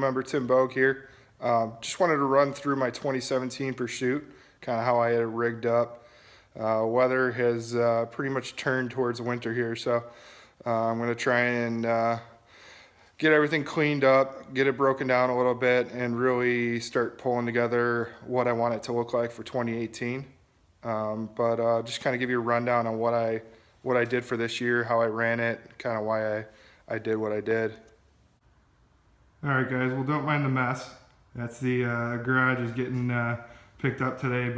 member Tim Bogue here. Just wanted to run through my 2017 Pursuit, kind of how I had it rigged up. Weather has pretty much turned towards winter here, so I'm going to try and get everything cleaned up, get it broken down a little bit, and really start pulling together what I want it to look like for 2018. Just kind of give you a rundown on what I did for this year, how I ran it, kind of why I did what I did. All right, guys. Well, don't mind the mess. That's the garage is getting picked up today.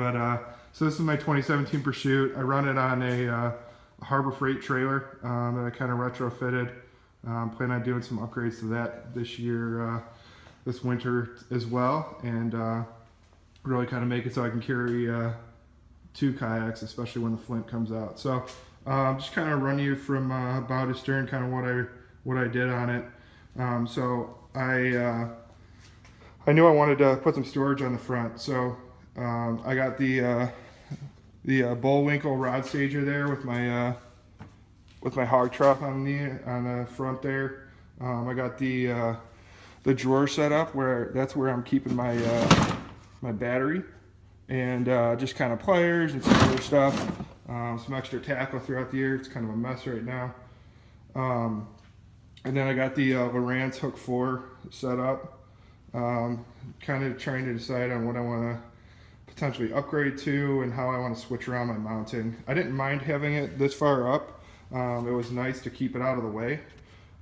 So this is my 2017 Pursuit. I run it on a Harbor Freight trailer that I kind of retrofitted. Plan on doing some upgrades to that this year, this winter as well, and really kind of make it so I can carry 2 kayaks, especially when the Flint comes out. So just kind of run you from bow to stern, kind of what I did on it. I knew I wanted to put some storage on the front, so I got the Bullwinkle rod stager there with my hog trough on the front there. I got the drawer set up that's where I'm keeping my battery, and just kind of pliers and some other stuff, some extra tackle throughout the year. It's kind of a mess right now. And then I got the Lowrance Hook 4 set up. Kind of trying to decide on what I want to potentially upgrade to and how I want to switch around my mounting. I didn't mind having it this far up. It was nice to keep it out of the way,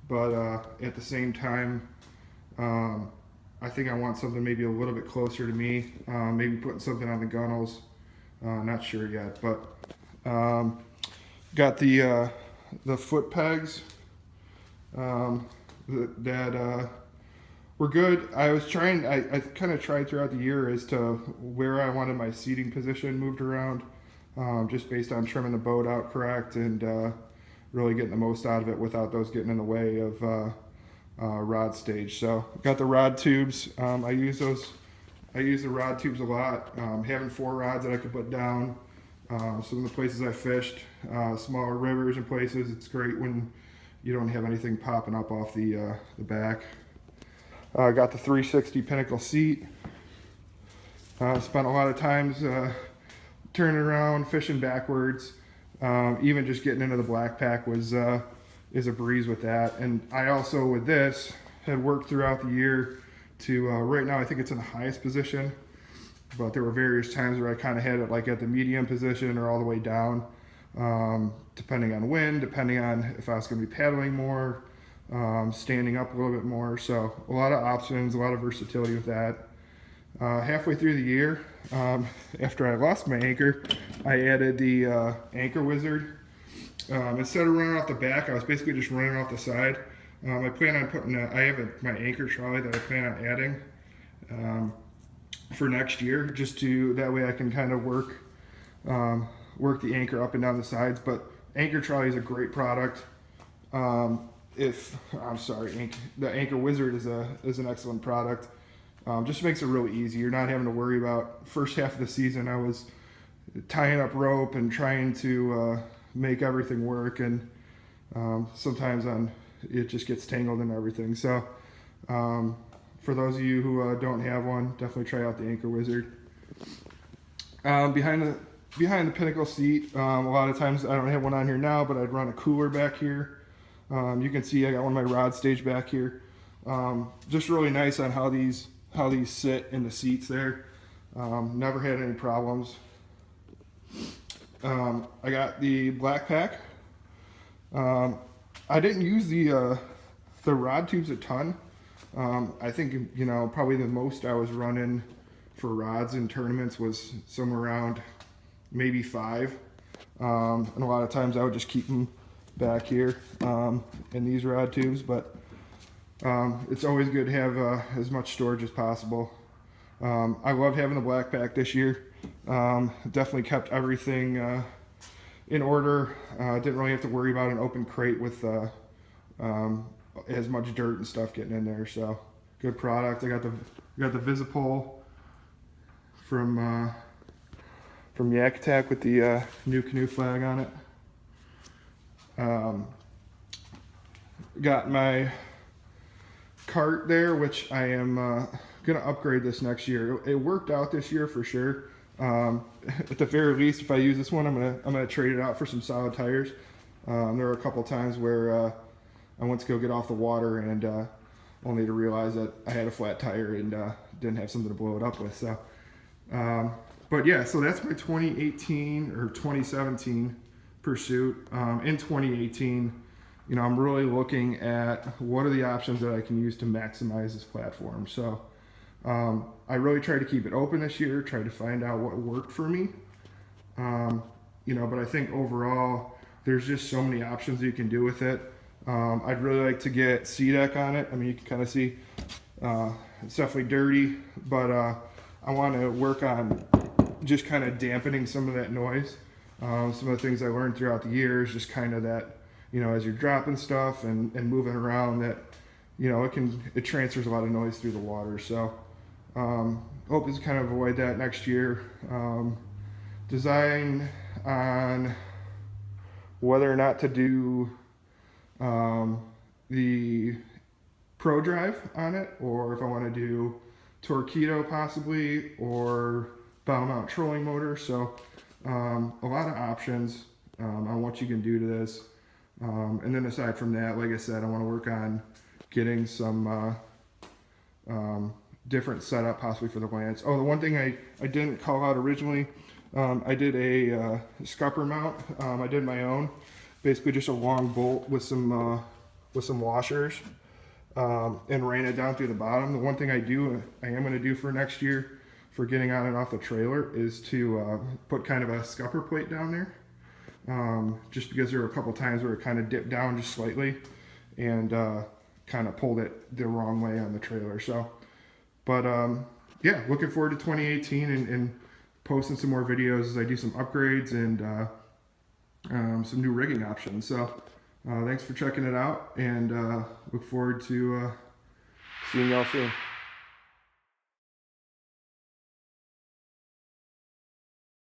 but at the same time, I think I want something maybe a little bit closer to me. Maybe putting something on the gunnels. Not sure yet, but got the foot pegs that were good. I kind of tried throughout the year as to where I wanted my seating position moved around, just based on trimming the boat out correct and really getting the most out of it without those getting in the way of rod stage. So got the rod tubes. I use the rod tubes a lot. Having 4 rods that I could put down. Some of the places I fished, smaller rivers and places, it's great when you don't have anything popping up off the back. Got the 360 Pinnacle seat. Spent a lot of times turning around, fishing backwards. Even just getting into the black pack is a breeze with that. And I also, with this, had worked throughout the year to, right now I think it's in the highest position, but there were various times where I kind of had it like at the medium position or all the way down, depending on wind, depending on if I was going to be paddling more, standing up a little bit more. So a lot of options, a lot of versatility with that. Halfway through the year, after I lost my anchor, I added the anchor wizard. Instead of running off the back, I was basically just running off the side. I plan on putting I have my anchor trolley that I plan on adding for next year, just to that way I can kind of work the anchor up and down the sides. But anchor trolley is a great product. The anchor wizard is an excellent product. Just makes it really easy. You're not having to worry about, first half of the season I was tying up rope and trying to make everything work, and sometimes it just gets tangled and everything. So for those of you who don't have one, definitely try out the anchor wizard. Behind the Pinnacle seat, a lot of times I don't have one on here now, but I'd run a cooler back here. You can see I got one of my rod stage back here. Just really nice on how these sit in the seats there. Never had any problems. I got the black pack. I didn't use the rod tubes a ton. I think probably the most I was running for rods in tournaments was somewhere around maybe 5. And a lot of times I would just keep them back here in these rod tubes, but it's always good to have as much storage as possible. I love having the black pack this year. Definitely kept everything in order. Didn't really have to worry about an open crate with as much dirt and stuff getting in there. So good product. I got the Visipole from Yak Attack with the NuCanoe flag on it. Got my cart there, which I am gonna upgrade this next year. It worked out this year for sure. At the very least, if I use this one, I'm gonna trade it out for some solid tires. There were a couple times where I went to go get off the water and only to realize that I had a flat tire and didn't have something to blow it up with. So, but yeah, so that's my 2018 or 2017 Pursuit. In 2018, you know, I'm really looking at what are the options that I can use to maximize this platform. So I really tried to keep it open this year, tried to find out what worked for me. You know, but I think overall, there's just so many options you can do with it. I'd really like to get C-Deck on it. I mean, you can kind of see it's definitely dirty, but I want to work on just kind of dampening some of that noise. Some of the things I learned throughout the years, just kind of that, you know, as you're dropping stuff and moving around, that, you know, it transfers a lot of noise through the water. So hope to kind of avoid that next year. Design on whether or not to do the Pro Drive on it, or if I want to do Torpedo possibly, or bow mount trolling motor. So a lot of options on what you can do to this. And then aside from that, like I said, I want to work on getting some different setup possibly for the Lance. Oh, the one thing I didn't call out originally, I did a scupper mount. I did my own, basically just a long bolt with some washers, and ran it down through the bottom. The one thing I am going to do for next year for getting on and off the trailer is to put kind of a scupper plate down there. Just because there were a couple times where it kind of dipped down just slightly and kind of pulled it the wrong way on the trailer. So, but yeah, looking forward to 2018 and posting some more videos as I do some upgrades and some new rigging options. So thanks for checking it out, and look forward to seeing y'all soon.